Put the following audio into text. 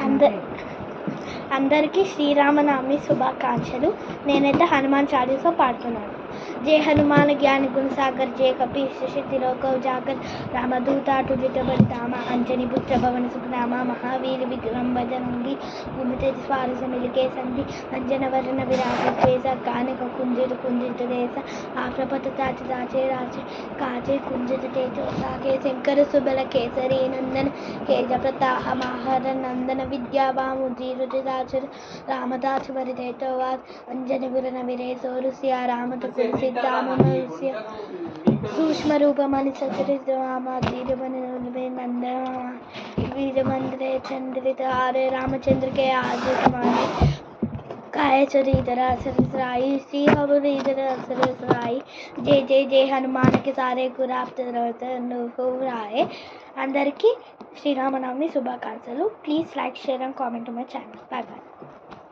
అంద అందరికీ శ్రీరామనవమి శుభాకాంక్షలు. నేనైతే హనుమాన్ చాలీసా పాడుతున్నాను. జయ హనుమాన్ జ్ఞాన గుణ సాగర్, జయ కపీశ సిద్ధి లోక ఉజాగర్, రామదూత తుజిత బలిధామ, అంజని పుత్ర భవన సుఖనామ, మహావీర విక్రమ్ బజరంగి, భూమితేజ స్వారస మిలికే సంధి, అంజన వర్ణ విరాజ కేస, కానిక కుంజిత కుంజిత దేశ, ఆప్రపత తాచ దాచే రాచే కాచే కుంజిత తేజో సాగే, శంకర సుబల కేసరి నందన, కేజ ప్రతాహ మహర నందన, విద్యావాముదీరుదాచర రామదాచ వరిదేతోవాద్, అంజని గురన విరేసోరు సియా రామత సిద్ధామనుష్య సూక్ష్మ రూపమణి సచరిత రామధీరమణి నందన वीरमंद्रे चंद्रित आरे रामचंद्र के आदित माने काय चरितर असराई श्री हरिधर असराई जय जय जय हनुमान के सारे गुराप्त राय अंदर की శ్రీరామనవమి శుభాకాంక్షలు. Please like, share and comment my channel. Bye bye.